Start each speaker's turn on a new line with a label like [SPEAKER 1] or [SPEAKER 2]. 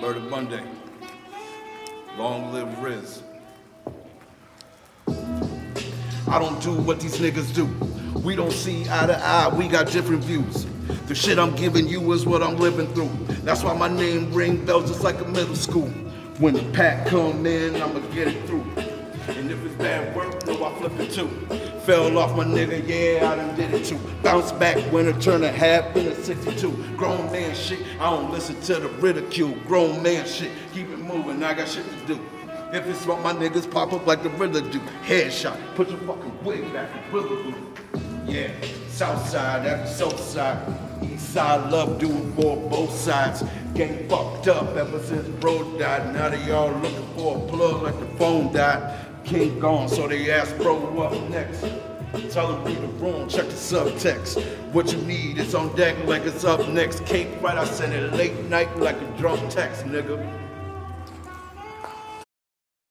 [SPEAKER 1] Murder Monday. Long live Riz. I don't do what these niggas do. We don't see eye to eye, we got different views. The shit I'm giving you is what I'm living through. That's why my name ring bells just like a middle school. When the pack come in, I'ma get it through. And if it's bad work, no, I flip it too. Fell off my nigga, yeah, I done did it too. Bounce back when it turned a half in a 62. Grown man shit, I don't listen to the ridicule. Grown man shit, keep it moving, I got shit to do. If it's what my niggas pop up like the Riddler do. Headshot, put your fucking wig back in Brotherhood. Yeah, south side, that's south side. East side, love doing for both sides. Gang fucked up ever since bro died. Now they all looking for a plug like the phone died. King gone, so they ask bro what next. Tell him read the room, check the subtext. What you need is on deck like it's up next. Cake right, I send it late night like a drunk text, nigga.